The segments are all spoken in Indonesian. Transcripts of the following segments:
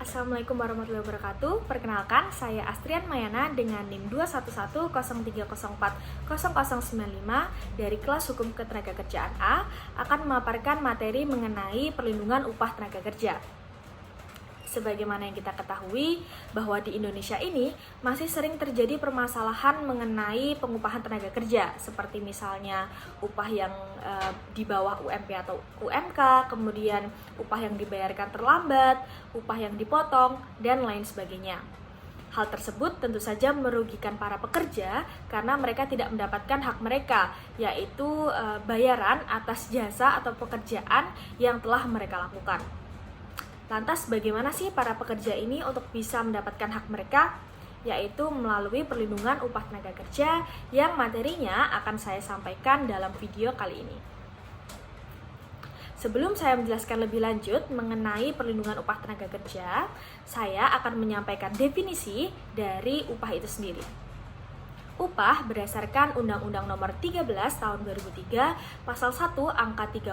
Assalamualaikum warahmatullahi wabarakatuh. Perkenalkan, saya Astrian Mayana dengan NIM 21103040095 dari kelas Hukum Ketenagakerjaan A akan memaparkan materi mengenai perlindungan upah tenaga kerja. Sebagaimana yang kita ketahui bahwa di Indonesia ini masih sering terjadi permasalahan mengenai pengupahan tenaga kerja, seperti misalnya upah yang di bawah UMP atau UMK, kemudian upah yang dibayarkan terlambat, upah yang dipotong, dan lain sebagainya. Hal tersebut tentu saja merugikan para pekerja karena mereka tidak mendapatkan hak mereka, yaitu bayaran atas jasa atau pekerjaan yang telah mereka lakukan. Lantas bagaimana sih para pekerja ini untuk bisa mendapatkan hak mereka? Yaitu melalui perlindungan upah tenaga kerja yang materinya akan saya sampaikan dalam video kali ini. Sebelum saya menjelaskan lebih lanjut mengenai perlindungan upah tenaga kerja, saya akan menyampaikan definisi dari upah itu sendiri. Upah berdasarkan Undang-Undang Nomor 13 Tahun 2003 Pasal 1 Angka 30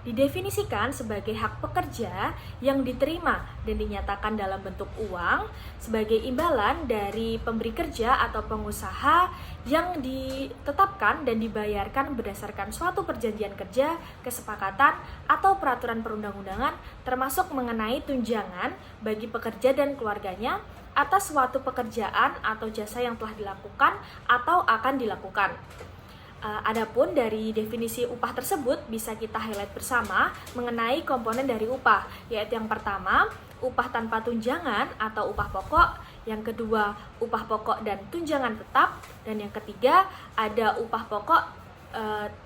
didefinisikan sebagai hak pekerja yang diterima dan dinyatakan dalam bentuk uang sebagai imbalan dari pemberi kerja atau pengusaha yang ditetapkan dan dibayarkan berdasarkan suatu perjanjian kerja, kesepakatan, atau peraturan perundang-undangan termasuk mengenai tunjangan bagi pekerja dan keluarganya atas suatu pekerjaan atau jasa yang telah dilakukan atau akan dilakukan. Adapun dari definisi upah tersebut bisa kita highlight bersama mengenai komponen dari upah, yaitu yang pertama, upah tanpa tunjangan atau upah pokok, yang kedua, upah pokok dan tunjangan tetap, dan yang ketiga, ada upah pokok,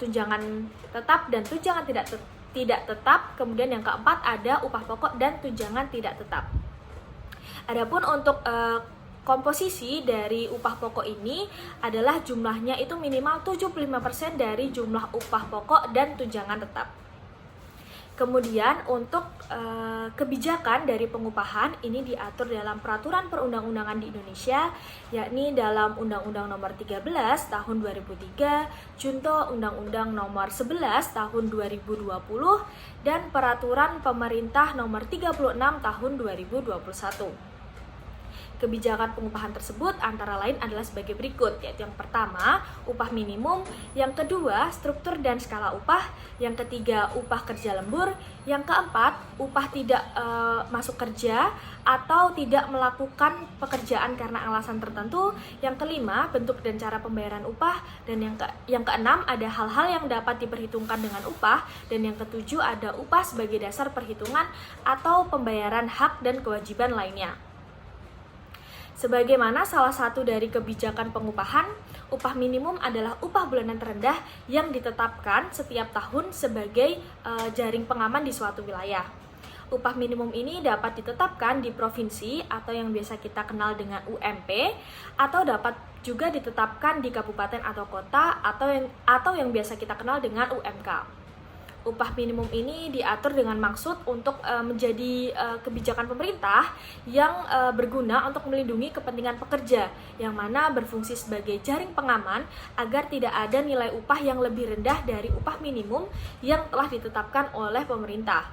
tunjangan tetap dan tunjangan tidak tetap, kemudian yang keempat ada upah pokok dan tunjangan tidak tetap. Adapun untuk komposisi dari upah pokok ini adalah jumlahnya itu minimal 75% dari jumlah upah pokok dan tunjangan tetap. Kemudian untuk kebijakan dari pengupahan ini diatur dalam peraturan perundang-undangan di Indonesia, yakni dalam Undang-Undang Nomor 13 Tahun 2003, Junto Undang-Undang Nomor 11 Tahun 2020, dan Peraturan Pemerintah Nomor 36 Tahun 2021. Kebijakan pengupahan tersebut antara lain adalah sebagai berikut, yaitu yang pertama, upah minimum, yang kedua, struktur dan skala upah, yang ketiga, upah kerja lembur, yang keempat, upah tidak masuk kerja atau tidak melakukan pekerjaan karena alasan tertentu, yang kelima, bentuk dan cara pembayaran upah, dan yang keenam, ada hal-hal yang dapat diperhitungkan dengan upah, dan yang ketujuh, ada upah sebagai dasar perhitungan atau pembayaran hak dan kewajiban lainnya. Sebagaimana salah satu dari kebijakan pengupahan, upah minimum adalah upah bulanan terendah yang ditetapkan setiap tahun sebagai jaring pengaman di suatu wilayah. Upah minimum ini dapat ditetapkan di provinsi atau yang biasa kita kenal dengan UMP, atau dapat juga ditetapkan di kabupaten atau kota atau yang biasa kita kenal dengan UMK. Upah minimum ini diatur dengan maksud untuk menjadi kebijakan pemerintah yang berguna untuk melindungi kepentingan pekerja, yang mana berfungsi sebagai jaring pengaman agar tidak ada nilai upah yang lebih rendah dari upah minimum yang telah ditetapkan oleh pemerintah.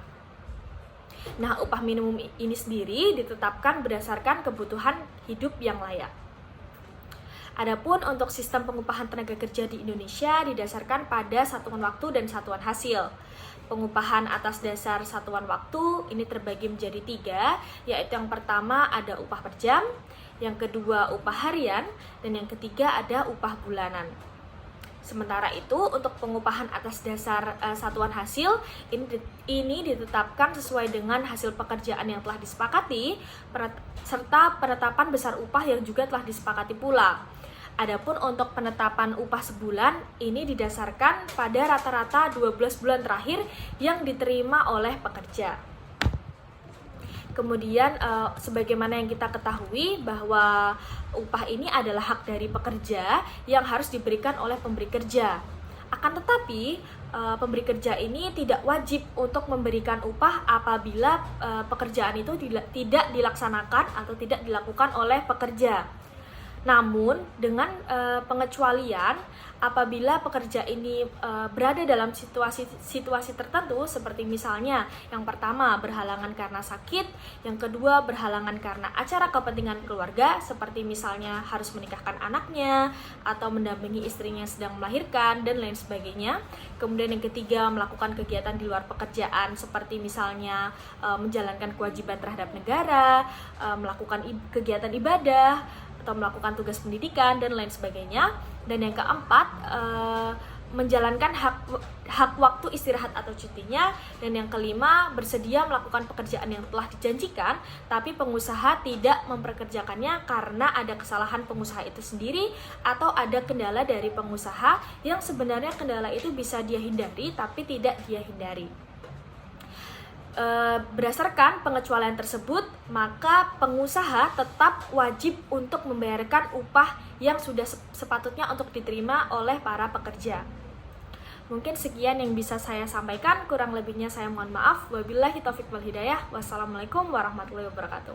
Nah, upah minimum ini sendiri ditetapkan berdasarkan kebutuhan hidup yang layak. Adapun untuk sistem pengupahan tenaga kerja di Indonesia didasarkan pada satuan waktu dan satuan hasil. Pengupahan atas dasar satuan waktu ini terbagi menjadi 3, yaitu yang pertama ada upah per jam, yang kedua upah harian, dan yang ketiga ada upah bulanan. Sementara itu untuk pengupahan atas dasar satuan hasil ini ditetapkan sesuai dengan hasil pekerjaan yang telah disepakati serta penetapan besar upah yang juga telah disepakati pula. Adapun untuk penetapan upah sebulan ini didasarkan pada rata-rata 12 bulan terakhir yang diterima oleh pekerja. Kemudian sebagaimana yang kita ketahui bahwa upah ini adalah hak dari pekerja yang harus diberikan oleh pemberi kerja. Akan tetapi pemberi kerja ini tidak wajib untuk memberikan upah apabila pekerjaan itu tidak dilaksanakan atau tidak dilakukan oleh pekerja. Namun dengan pengecualian apabila pekerja ini berada dalam situasi tertentu, seperti misalnya yang pertama berhalangan karena sakit, yang kedua berhalangan karena acara kepentingan keluarga seperti misalnya harus menikahkan anaknya atau mendampingi istrinya yang sedang melahirkan dan lain sebagainya. Kemudian yang ketiga melakukan kegiatan di luar pekerjaan seperti misalnya menjalankan kewajiban terhadap negara, melakukan kegiatan ibadah atau melakukan tugas pendidikan dan lain sebagainya. Dan yang keempat menjalankan hak waktu istirahat atau cutinya. Dan yang kelima bersedia melakukan pekerjaan yang telah dijanjikan tapi pengusaha tidak memperkerjakannya karena ada kesalahan pengusaha itu sendiri atau ada kendala dari pengusaha yang sebenarnya kendala itu bisa dia hindari tapi tidak dia hindari. Berdasarkan pengecualian tersebut, maka pengusaha tetap wajib untuk membayarkan upah yang sudah sepatutnya untuk diterima oleh para pekerja. Mungkin sekian yang bisa saya sampaikan, kurang lebihnya saya mohon maaf. Wabillahi taufiq wal hidayah. Wassalamualaikum warahmatullahi wabarakatuh.